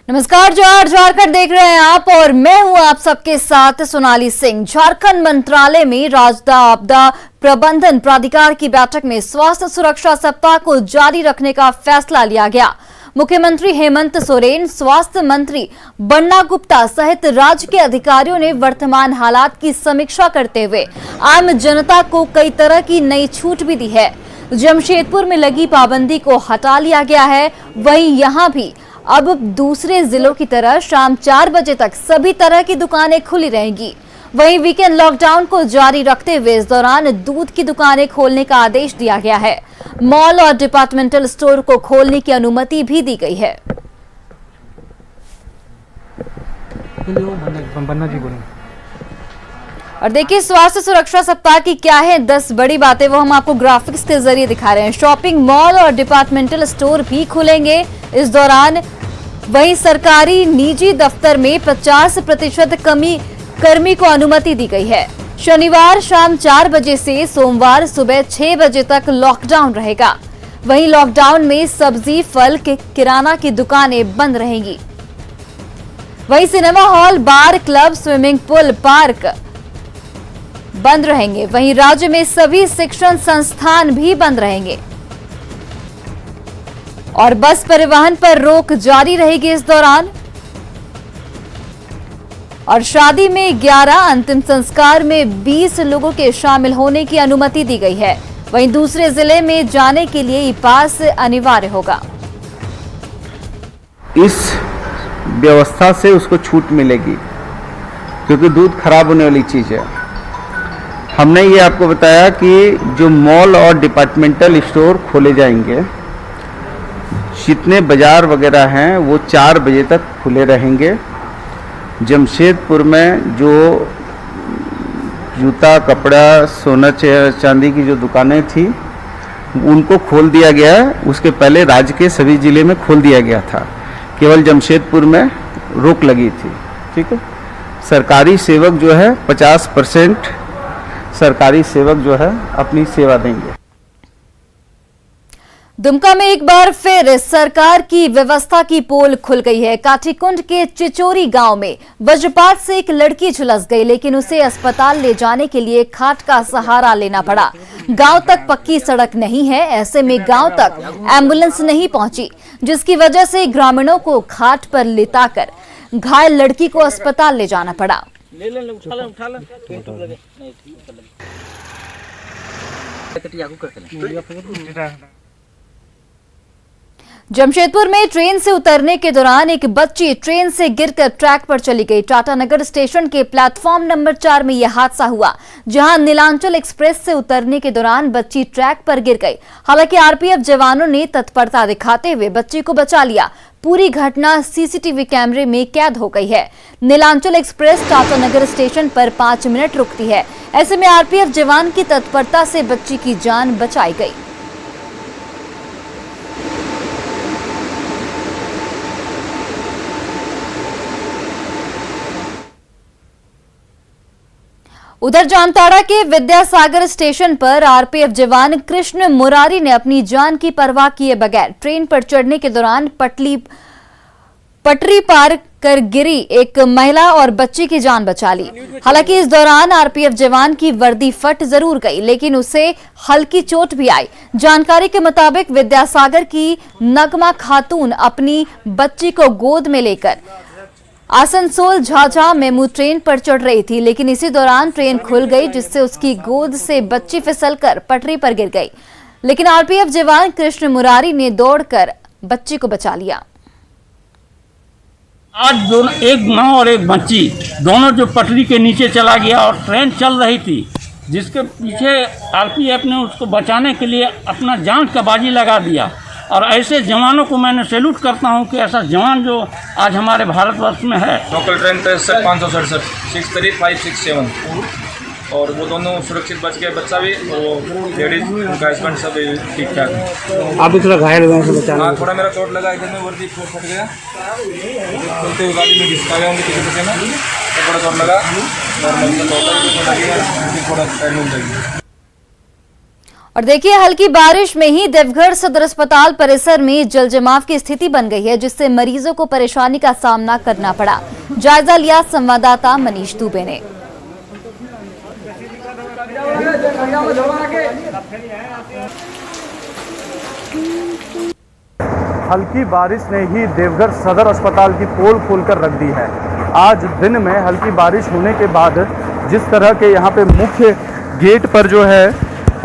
नमस्कार, जोहार झारखंड देख रहे हैं आप और मैं हूं आप सबके साथ सोनाली सिंह। झारखंड मंत्रालय में राजदा आपदा प्रबंधन प्राधिकार की बैठक में स्वास्थ्य सुरक्षा सप्ताह को जारी रखने का फैसला लिया गया। मुख्यमंत्री हेमंत सोरेन, स्वास्थ्य मंत्री बन्ना गुप्ता सहित राज्य के अधिकारियों ने वर्तमान हालात की समीक्षा करते हुए आम जनता को कई तरह की नई छूट भी दी है। जमशेदपुर में लगी पाबंदी को हटा लिया गया है। वहीं यहां भी अब दूसरे जिलों की तरह शाम 4 बजे तक सभी तरह की दुकानें खुली रहेंगी। वहीं वीकेंड लॉकडाउन को जारी रखते हुए इस दौरान दूध की दुकानें खोलने का आदेश दिया गया है। मॉल और डिपार्टमेंटल स्टोर को खोलने की अनुमति भी दी गई है। और देखिए, स्वास्थ्य सुरक्षा सप्ताह की क्या है 10 बड़ी बातें, वो हम आपको ग्राफिक्स के जरिए दिखा रहे हैं। शॉपिंग मॉल और डिपार्टमेंटल स्टोर भी खुलेंगे इस दौरान। वहीं सरकारी निजी दफ्तर में 50% कर्मी को अनुमति दी गई है। शनिवार शाम 4 बजे से सोमवार सुबह 6 बजे तक लॉकडाउन रहेगा। वहीं लॉकडाउन में सब्जी, फल, किराना की दुकानें बंद रहेंगी। वहीं सिनेमा हॉल, बार, क्लब, स्विमिंग पूल, पार्क बंद रहेंगे। वहीं राज्य में सभी शिक्षण संस्थान भी बंद रहेंगे और बस परिवहन पर रोक जारी रहेगी इस दौरान। और शादी में 11, अंतिम संस्कार में 20 लोगों के शामिल होने की अनुमति दी गई है। वहीं दूसरे जिले में जाने के लिए ई पास अनिवार्य होगा। इस व्यवस्था से उसको छूट मिलेगी क्योंकि दूध खराब होने वाली चीज है। हमने ये आपको बताया कि जो मॉल और डिपार्टमेंटल स्टोर खोले जाएंगे, जितने बाजार वगैरह हैं वो 4 बजे तक खुले रहेंगे। जमशेदपुर में जो जूता, कपड़ा, सोना चांदी की जो दुकानें थी उनको खोल दिया गया है। उसके पहले राज्य के सभी जिले में खोल दिया गया था, केवल जमशेदपुर में रोक लगी थी। ठीक है। सरकारी सेवक जो है 50% सरकारी सेवक जो है अपनी सेवा देंगे। दुमका में एक बार फिर सरकार की व्यवस्था की पोल खुल गई है। काठीकुंड के चिचोरी गांव में वज्रपात से एक लड़की झुलस गई, लेकिन उसे अस्पताल ले जाने के लिए खाट का सहारा लेना पड़ा। गांव तक पक्की सड़क नहीं है, ऐसे में गांव तक एम्बुलेंस नहीं पहुंची, जिसकी वजह से ग्रामीणों को खाट पर लिटाकर घायल लड़की को अस्पताल ले जाना पड़ा। जमशेदपुर में ट्रेन से उतरने के दौरान एक बच्ची ट्रेन से गिरकर ट्रैक पर चली गई। टाटानगर स्टेशन के प्लेटफॉर्म नंबर 4 में यह हादसा हुआ, जहां नीलांचल एक्सप्रेस से उतरने के दौरान बच्ची ट्रैक पर गिर गई। हालांकि आरपीएफ जवानों ने तत्परता दिखाते हुए बच्ची को बचा लिया। पूरी घटना सीसीटीवी कैमरे में कैद हो गई है। नीलांचल एक्सप्रेस टाटानगर स्टेशन पर 5 मिनट रुकती है। ऐसे में आरपीएफ जवान की तत्परता से बच्ची की जान बचाई गई। उधर जामताड़ा के विद्यासागर स्टेशन पर आरपीएफ जवान कृष्ण मुरारी ने अपनी जान की परवाह किए बगैर ट्रेन पर चढ़ने के दौरान पटरी पार कर गिरी एक महिला और बच्ची की जान बचा ली। हालांकि इस दौरान आरपीएफ जवान की वर्दी फट जरूर गई, लेकिन उसे हल्की चोट भी आई। जानकारी के मुताबिक विद्यासागर की नगमा खातून अपनी बच्ची को गोद में लेकर आसनसोल झाझा मेमू ट्रेन पर चढ़ रही थी, लेकिन इसी दौरान ट्रेन खुल गई, जिससे उसकी गोद से बच्ची फिसलकर पटरी पर गिर गई। लेकिन आरपीएफ जवान कृष्ण मुरारी ने दौड़कर बच्ची को बचा लिया। आज दोनों, एक माँ और एक बच्ची, दोनों जो पटरी के नीचे चला गया और ट्रेन चल रही थी, जिसके पीछे आरपीएफ ने उसको बचाने के लिए अपना जान का बाजी लगा दिया। और ऐसे जवानों को मैंने सैल्यूट करता हूं कि ऐसा जवान जो आज हमारे भारतवर्ष में है। लोकल ट्रेन 567 63567 और वो दोनों सुरक्षित बच गए। बच्चा भी, वो लेडीज, उनका हस्बैंड सब ठीक ठाक है। आप भी थोड़ा घायल हुए हैं बचाने? हाँ, थोड़ा मेरा चोट लगा, इधर में वर्दी फट गया, चलते हुए गाड़ी में घिसका गया उनके पीछे में, तो बड़ा चोट लगा। नॉर्मल थोड़ा टाइम मिल जाएगी। और देखिए, हल्की बारिश में ही देवघर सदर अस्पताल परिसर में जल जमाव की स्थिति बन गई है, जिससे मरीजों को परेशानी का सामना करना पड़ा। जायजा लिया संवाददाता मनीष दुबे ने। हल्की बारिश ने ही देवघर सदर अस्पताल की पोल खोलकर रख दी है। आज दिन में हल्की बारिश होने के बाद जिस तरह के यहाँ पे मुख्य गेट पर जो है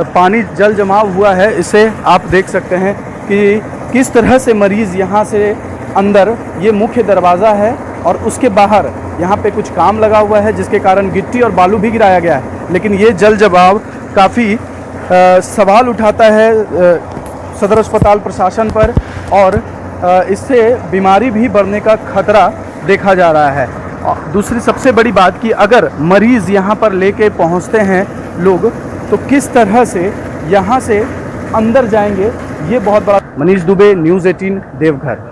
पानी जल जमाव हुआ है, इसे आप देख सकते हैं कि किस तरह से मरीज़ यहाँ से अंदर, ये मुख्य दरवाज़ा है और उसके बाहर यहाँ पे कुछ काम लगा हुआ है, जिसके कारण गिट्टी और बालू भी गिराया गया है। लेकिन ये जल जमाव काफ़ी सवाल उठाता है सदर अस्पताल प्रशासन पर और इससे बीमारी भी बढ़ने का खतरा देखा जा रहा है। दूसरी सबसे बड़ी बात कि अगर मरीज़ यहाँ पर लेके पहुँचते हैं लोग, तो किस तरह से यहाँ से अंदर जाएंगे, ये बहुत बड़ा। मनीष दुबे, न्यूज़ 18 देवघर।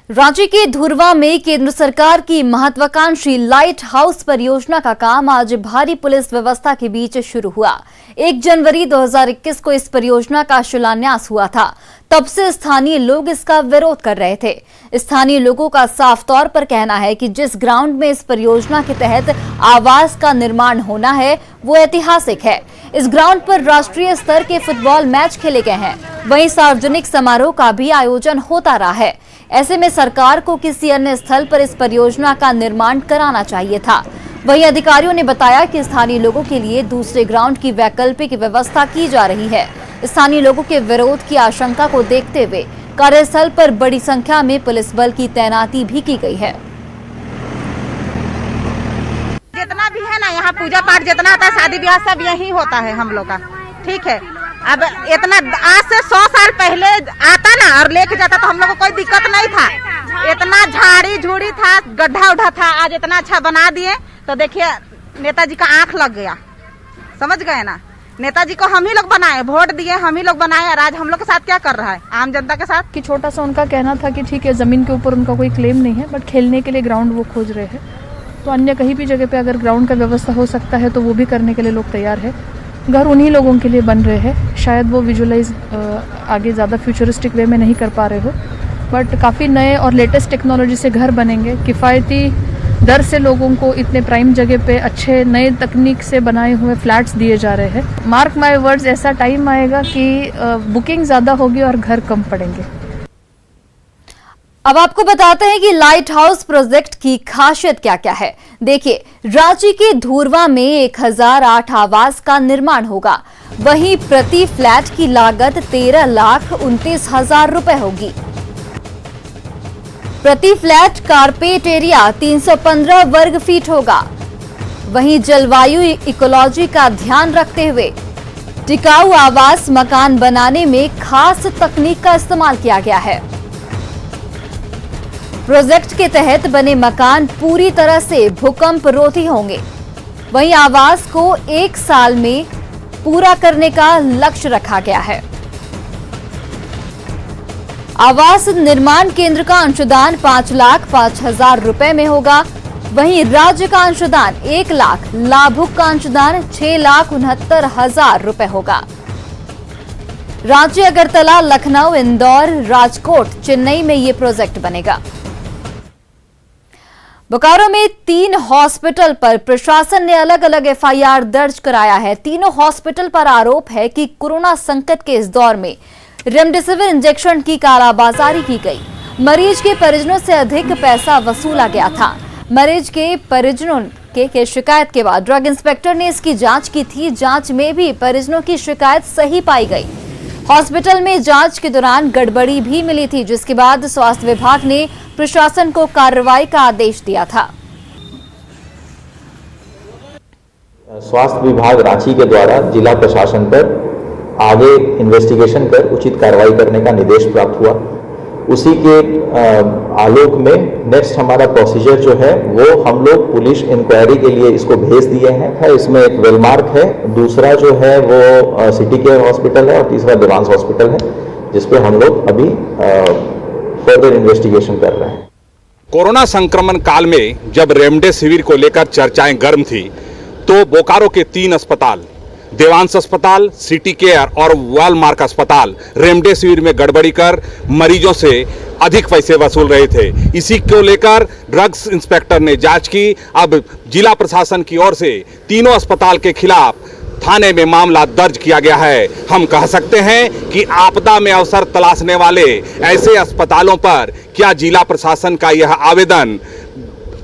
रांची के धुरवा में केंद्र सरकार की महत्वाकांक्षी लाइट हाउस परियोजना का काम आज भारी पुलिस व्यवस्था के बीच शुरू हुआ। 1 जनवरी 2021 को इस परियोजना का शिलान्यास हुआ था। तब से स्थानीय लोग इसका विरोध कर रहे थे। स्थानीय लोगों का साफ तौर पर कहना है कि जिस ग्राउंड में इस परियोजना के तहत आवास का निर्माण होना है, वो ऐतिहासिक है। इस ग्राउंड पर राष्ट्रीय स्तर के फुटबॉल मैच खेले गए हैं। वहीं सार्वजनिक समारोह का भी आयोजन होता रहा है। ऐसे में सरकार को किसी अन्य स्थल पर इस परियोजना का निर्माण कराना चाहिए था। वहीं अधिकारियों ने बताया कि स्थानीय लोगों के लिए दूसरे ग्राउंड की वैकल्पिक व्यवस्था की जा रही है। स्थानीय लोगों के विरोध की आशंका को देखते हुए कार्यस्थल पर बड़ी संख्या में पुलिस बल की तैनाती भी की गई है। जितना भी है ना, यहाँ पूजा पाठ जितना होता है, शादी ब्याह सब यही होता है हम लोग का। ठीक है, अब इतना आज से 100 साल पहले आता ना और लेके जाता तो हम लोग को कोई दिक्कत नहीं था। इतना झाड़ी झूड़ी था, गड्ढा उड्ढा था, आज इतना अच्छा बना दिए तो देखिए नेताजी का आंख लग गया। समझ गए ना, नेताजी को हम ही लोग बनाए, वोट दिए हम ही लोग बनाए, और आज हम लोग के साथ क्या कर रहा है, आम जनता के साथ। कि छोटा सा उनका कहना था कि ठीक है, जमीन के ऊपर उनका कोई क्लेम नहीं है, बट खेलने के लिए ग्राउंड वो खोज रहे हैं। तो अन्य कहीं भी जगह पे अगर ग्राउंड का व्यवस्था हो सकता है तो वो भी करने के लिए लोग तैयार है। घर उन्हीं लोगों के लिए बन रहे हैं, शायद वो विजुअलाइज आगे ज़्यादा फ्यूचरिस्टिक वे में नहीं कर पा रहे हो, बट काफ़ी नए और लेटेस्ट टेक्नोलॉजी से घर बनेंगे। किफ़ायती दर से लोगों को इतने प्राइम जगह पे अच्छे नए तकनीक से बनाए हुए फ्लैट्स दिए जा रहे हैं। मार्क माय वर्ड्स, ऐसा टाइम आएगा कि बुकिंग ज़्यादा होगी और घर कम पड़ेंगे। अब आपको बताते हैं कि लाइट हाउस प्रोजेक्ट की खासियत क्या क्या है। देखिए, रांची के धुरवा में 1008 आवास का निर्माण होगा। वहीं प्रति फ्लैट की लागत 13,29,000 रुपए होगी। प्रति फ्लैट कारपेट एरिया 315 वर्ग फीट होगा। वहीं जलवायु इकोलॉजी का ध्यान रखते हुए टिकाऊ आवास मकान बनाने में खास तकनीक का इस्तेमाल किया गया है। प्रोजेक्ट के तहत बने मकान पूरी तरह से भूकंप रोधी होंगे। वहीं आवास को 1 साल में पूरा करने का लक्ष्य रखा गया है। आवास निर्माण केंद्र का अंशदान 5,05,000 रुपए में होगा। वहीं राज्य का अंशदान 1 लाख, लाभुक का अंशदान 6,69,000 रुपए होगा। रांची, अगरतला, लखनऊ, इंदौर, राजकोट, चेन्नई में ये प्रोजेक्ट बनेगा। बोकारो में 3 हॉस्पिटल पर प्रशासन ने अलग अलग एफआईआर दर्ज कराया है। तीनों हॉस्पिटल पर आरोप है कि कोरोना संकट के इस दौर में रेमडेसिविर इंजेक्शन की कालाबाजारी की गई। मरीज के परिजनों से अधिक पैसा वसूला गया था। मरीज के परिजनों के शिकायत के बाद ड्रग इंस्पेक्टर ने इसकी जांच की थी। जांच में भी परिजनों की शिकायत सही पाई गई। हॉस्पिटल में जांच के दौरान गड़बड़ी भी मिली थी, जिसके बाद स्वास्थ्य विभाग ने प्रशासन को कार्रवाई का आदेश दिया था। स्वास्थ्य विभाग रांची के द्वारा जिला प्रशासन पर आगे इन्वेस्टिगेशन कर उचित कार्रवाई करने का निर्देश प्राप्त हुआ। उसी के आलोक में नेक्स्ट हमारा प्रोसीजर जो है वो हम लोग पुलिस इंक्वायरी के लिए इसको भेज दिए हैं। इसमें एक वेलमार्क है, दूसरा जो है वो सिटी केयर हॉस्पिटल है और तीसरा देवांश हॉस्पिटल है, जिसपे हम लोग अभी फर्दर इन्वेस्टिगेशन कर रहे हैं। कोरोना संक्रमण काल में जब रेमडेसिविर को लेकर चर्चाएं गर्म थी, तो बोकारो के 3 अस्पताल देवांश अस्पताल, सिटी केयर और वॉलमार्क अस्पताल रेमडेसिविर में गड़बड़ी कर मरीजों से अधिक पैसे वसूल रहे थे। इसी को लेकर ड्रग्स इंस्पेक्टर ने जांच की। अब जिला प्रशासन की ओर से तीनों अस्पताल के खिलाफ थाने में मामला दर्ज किया गया है। हम कह सकते हैं कि आपदा में अवसर तलाशने वाले ऐसे अस्पतालों पर क्या जिला प्रशासन का यह आवेदन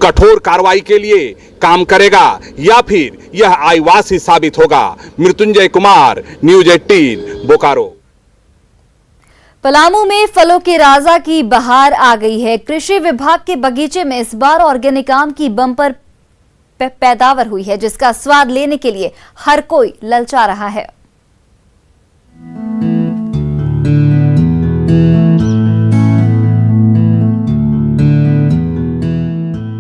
कठोर कार्रवाई के लिए काम करेगा या फिर यह आईवास ही साबित होगा। मृत्युंजय कुमार, न्यूज 18 बोकारो। पलामू में फलों के राजा की बहार आ गई है। कृषि विभाग के बगीचे में इस बार ऑर्गेनिक आम की बम्पर पैदावार हुई है, जिसका स्वाद लेने के लिए हर कोई ललचा रहा है।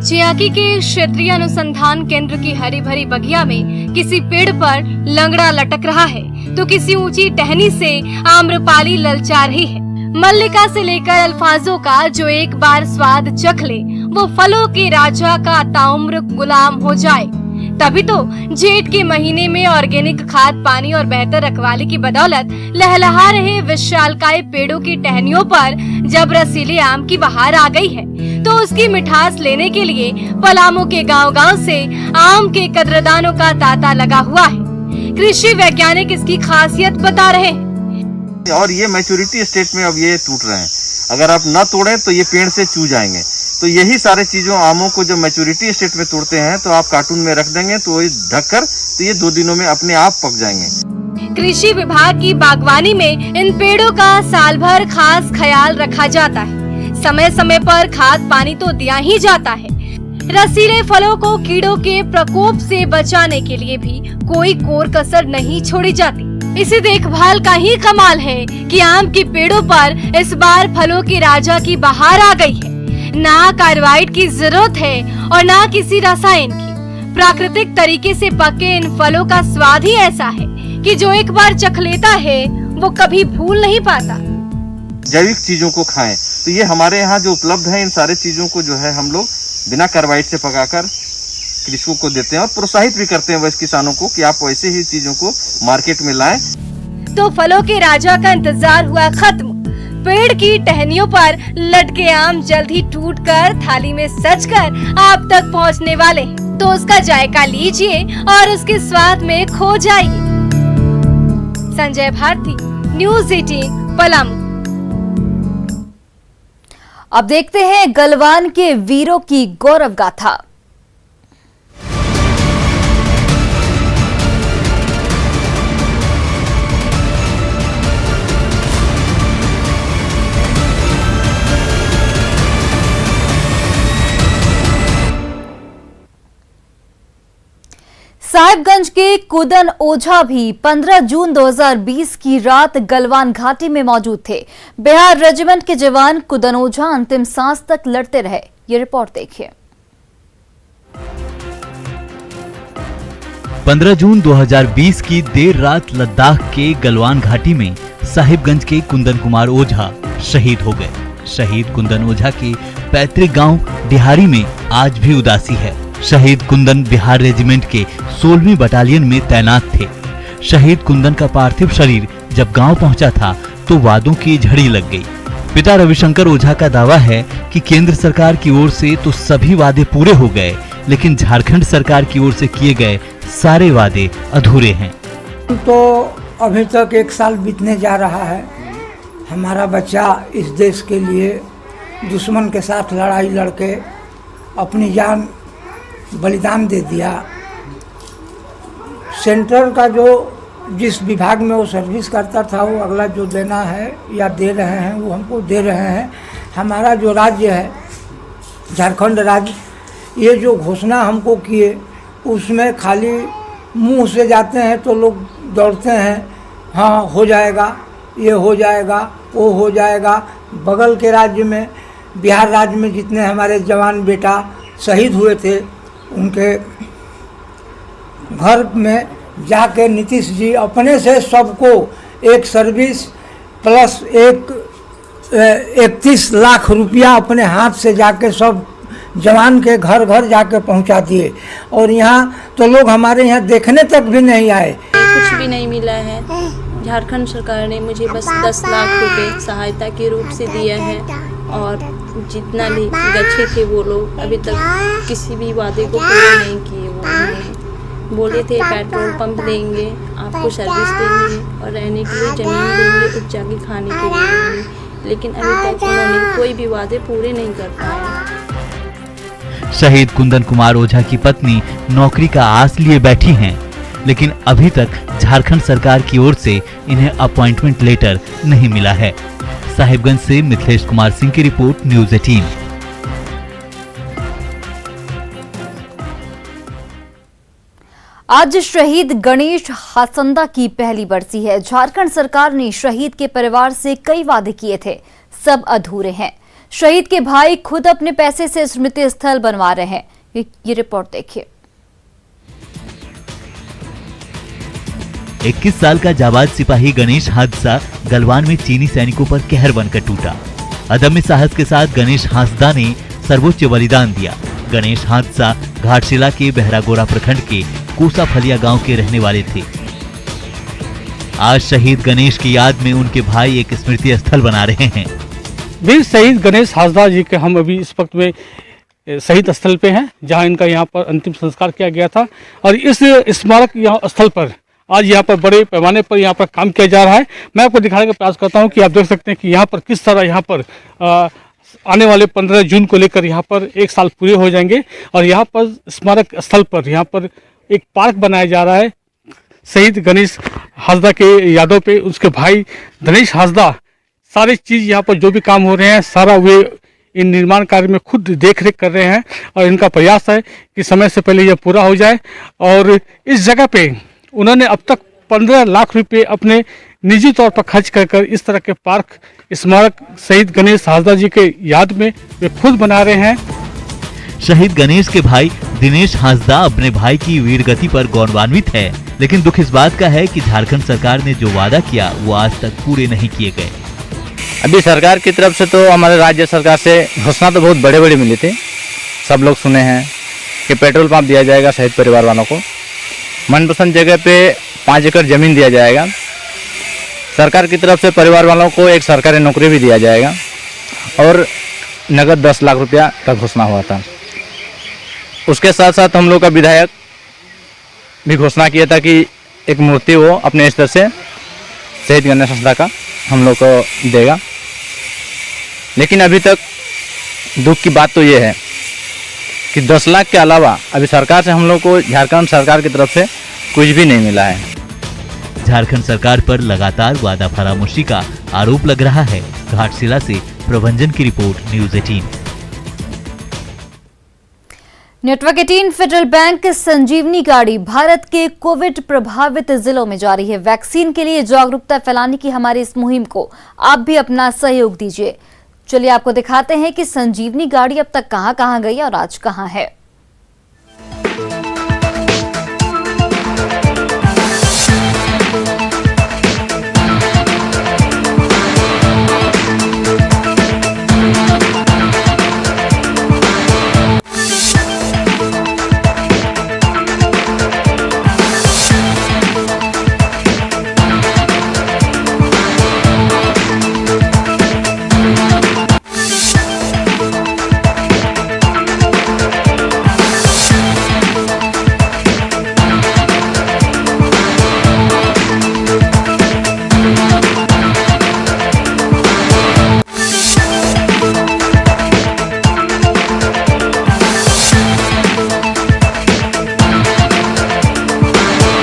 चियाकी के क्षेत्रीय अनुसंधान केंद्र की हरी भरी बगिया में किसी पेड़ पर लंगड़ा लटक रहा है तो किसी ऊंची टहनी से आम्रपाली ललचा रही है। मल्लिका से लेकर अल्फाजों का जो एक बार स्वाद चख ले वो फलों के राजा का ताउम्र गुलाम हो जाए। तभी तो जेठ के महीने में ऑर्गेनिक खाद पानी और बेहतर रखवाली की बदौलत लहलहा रहे विशालकाय पेड़ों की टहनियों पर जब रसीले आम की बहार आ गई है तो उसकी मिठास लेने के लिए पलामू के गांव-गांव से आम के कदरदानों का तांता लगा हुआ है। कृषि वैज्ञानिक इसकी खासियत बता रहे हैं। और ये मैच्योरिटी स्टेट में अब ये टूट रहे हैं, अगर आप न तोड़ें तो ये पेड़ से चू जाएंगे। तो यही सारे चीजों आमों को जब मैच्योरिटी स्टेट में तोड़ते हैं तो आप कार्टून में रख देंगे तो ढककर तो ये 2 दिनों में अपने आप पक जाएंगे। कृषि विभाग की बागवानी में इन पेड़ों का साल भर खास ख्याल रखा जाता है। समय समय पर खाद पानी तो दिया ही जाता है। रसीले फलों को कीड़ों के प्रकोप से बचाने के लिए भी कोई कोर कसर नहीं छोड़ी जाती। इसी देखभाल का ही कमाल है कि आम के पेड़ों पर इस बार फलों के राजा की बहार आ गई है। ना कार्बाइड की जरूरत है और ना किसी रसायन की। प्राकृतिक तरीके से पके इन फलों का स्वाद ही ऐसा है कि जो एक बार चख लेता है वो कभी भूल नहीं पाता। जैविक चीजों को खाएं, तो ये हमारे यहाँ जो उपलब्ध है इन सारे चीजों को जो है हम लोग बिना कार्बाइड से पकाकर कृषकों को देते हैं और प्रोत्साहित भी करते हैं वैसे किसानों को कि आप वैसे ही चीजों को मार्केट में लाएं। तो फलों के राजा का इंतजार हुआ खत्म। पेड़ की टहनियों पर लटके आम जल्द ही टूटकर थाली में सजकर आप तक पहुंचने वाले हैं। तो उसका जायका लीजिए और उसके स्वाद में खो जाइए। संजय भारती, न्यूज 18 पलामू। अब देखते हैं गलवान के वीरों की गौरव गाथा। साहिबगंज के कुदन ओझा भी 15 जून 2020 की रात गलवान घाटी में मौजूद थे। बिहार रेजिमेंट के जवान कुदन ओझा अंतिम सांस तक लड़ते रहे। ये रिपोर्ट देखिए। 15 जून 2020 की देर रात लद्दाख के गलवान घाटी में साहिबगंज के कुंदन कुमार ओझा शहीद हो गए। शहीद कुंदन ओझा के पैतृक गांव डिहारी में आज भी उदासी है। शहीद कुंदन बिहार रेजिमेंट के 16वीं बटालियन में तैनात थे। शहीद कुंदन का पार्थिव शरीर जब गांव पहुंचा था तो वादों की झड़ी लग गई। पिता रविशंकर ओझा का दावा है कि केंद्र सरकार की ओर से तो सभी वादे पूरे हो गए, लेकिन झारखंड सरकार की ओर से किए गए सारे वादे अधूरे हैं। तो अभी तक 1 साल बीतने जा रहा है। हमारा बच्चा इस देश के लिए दुश्मन के साथ लड़ाई लड़के अपनी जान बलिदान दे दिया। सेंटर का जो जिस विभाग में वो सर्विस करता था वो अगला जो देना है या दे रहे हैं वो हमको दे रहे हैं। हमारा जो राज्य है झारखंड राज्य, ये जो घोषणा हमको किए उसमें खाली मुंह से जाते हैं तो लोग दौड़ते हैं, हाँ हो जाएगा, ये हो जाएगा, वो हो जाएगा। बगल के राज्य में बिहार राज्य में जितने हमारे जवान बेटा शहीद हुए थे उनके घर में जाके नीतीश जी अपने से सबको एक सर्विस प्लस 31 लाख रुपया अपने हाथ से जाके सब जवान के घर घर जाके पहुंचा दिए। और यहाँ तो लोग हमारे यहाँ देखने तक भी नहीं आए। कुछ भी नहीं मिला है। झारखंड सरकार ने मुझे बस 10 लाख रुपए सहायता के रूप से दिया है और जितना भी गच्छे थे वो लोग अभी तक किसी भी वादे को पूरे नहीं किए। वो उन्होंने बोले थे पेट्रोल पंप देंगे, आपको सर्विस देंगे और रहने के लिए ज़मीन देंगे, उपजा के खाने के लिए देंगे, लेकिन अभी तक उन्होंने कोई भी वादे पूरे नहीं कर पाए। शहीद कुंदन कुमार ओझा की पत्नी नौकरी का आस लिए बैठी हैं, लेकिन अभी तक झारखंड सरकार की ओर से इन्हें अपॉइंटमेंट लेटर नहीं मिला है। साहिबगंज से मिथिलेश कुमार सिंह की रिपोर्ट, न्यूज़ 18। आज शहीद गणेश हासंदा की पहली बरसी है। झारखंड सरकार ने शहीद के परिवार से कई वादे किए थे, सब अधूरे हैं। शहीद के भाई खुद अपने पैसे से स्मृति स्थल बनवा रहे हैं। ये रिपोर्ट देखिए। 21 साल का जाबाज सिपाही गणेश हांसदा गलवान में चीनी सैनिकों पर कहर बनकर टूटा। अदम्य साहस के साथ गणेश हांसदा ने सर्वोच्च बलिदान दिया। गणेश हांसदा घाटशिला के बहरागोरा प्रखंड के कोसाफलिया गांव के रहने वाले थे। आज शहीद गणेश की याद में उनके भाई एक स्मृति स्थल बना रहे हैं। वीर शहीद गणेश हांसदा जी के हम अभी इस वक्त में शहीद स्थल पे हैं, जहां इनका यहाँ पर अंतिम संस्कार किया गया था और इस स्मारक स्थल पर आज यहाँ पर बड़े पैमाने पर यहाँ पर काम किया जा रहा है। मैं आपको दिखाने का प्रयास करता हूँ कि आप देख सकते हैं कि यहाँ पर किस तरह यहाँ पर आने वाले 15 जून को लेकर यहाँ पर 1 साल पूरे हो जाएंगे और यहाँ पर स्मारक स्थल पर यहाँ पर एक पार्क बनाया जा रहा है शहीद गणेश हांसदा के यादों पे। उसके भाई गणेश हांसदा सारी चीज़ यहाँ पर जो भी काम हो रहे हैं सारा वे इन निर्माण कार्य में खुद देख रेख कर रहे हैं और इनका प्रयास है कि समय से पहले यह पूरा हो जाए। और इस जगह पे उन्होंने अब तक 15 लाख रुपए अपने निजी तौर पर खर्च कर इस तरह के पार्क स्मारक शहीद गणेश हांसदा जी के याद में वे खुद बना रहे हैं। शहीद गणेश के भाई दिनेश हांसदा अपने भाई की वीरगति पर गौरवान्वित है, लेकिन दुख इस बात का है कि झारखंड सरकार ने जो वादा किया वो आज तक पूरे नहीं किए गए। अभी सरकार की तरफ से तो हमारे राज्य सरकार से घोषणा तो बहुत बड़े बड़े मिले थे, सब लोग सुने हैं कि पेट्रोल पंप दिया जाएगा शहीद परिवार वालों को, मनपसंद जगह पे 5 एकड़ ज़मीन दिया जाएगा, सरकार की तरफ से परिवार वालों को एक सरकारी नौकरी भी दिया जाएगा और नगद 10 लाख रुपया का घोषणा हुआ था। उसके साथ साथ हम लोग का विधायक भी घोषणा किया था कि एक मूर्ति वो अपने स्तर से शहीद गणेश हांसदा का हम लोग को देगा। लेकिन अभी तक दुख की बात तो ये है कि 10 लाख के अलावा अभी सरकार से हम लोग को झारखंड सरकार की तरफ से कुछ भी नहीं मिला है। झारखंड सरकार पर लगातार वादा फरामोशी का आरोप लग रहा है। घाटशिला से प्रभंजन की report, news 18। Network 18 federal bank Sanjeevani गाड़ी भारत के कोविड प्रभावित जिलों में जारी है। वैक्सीन के लिए जागरूकता फैलाने की हमारी इस मुहिम को आप भी अपना सहयोग दीजिए। चलिए आपको दिखाते हैं कि संजीवनी गाड़ी अब तक कहां-कहां गई और आज कहां है।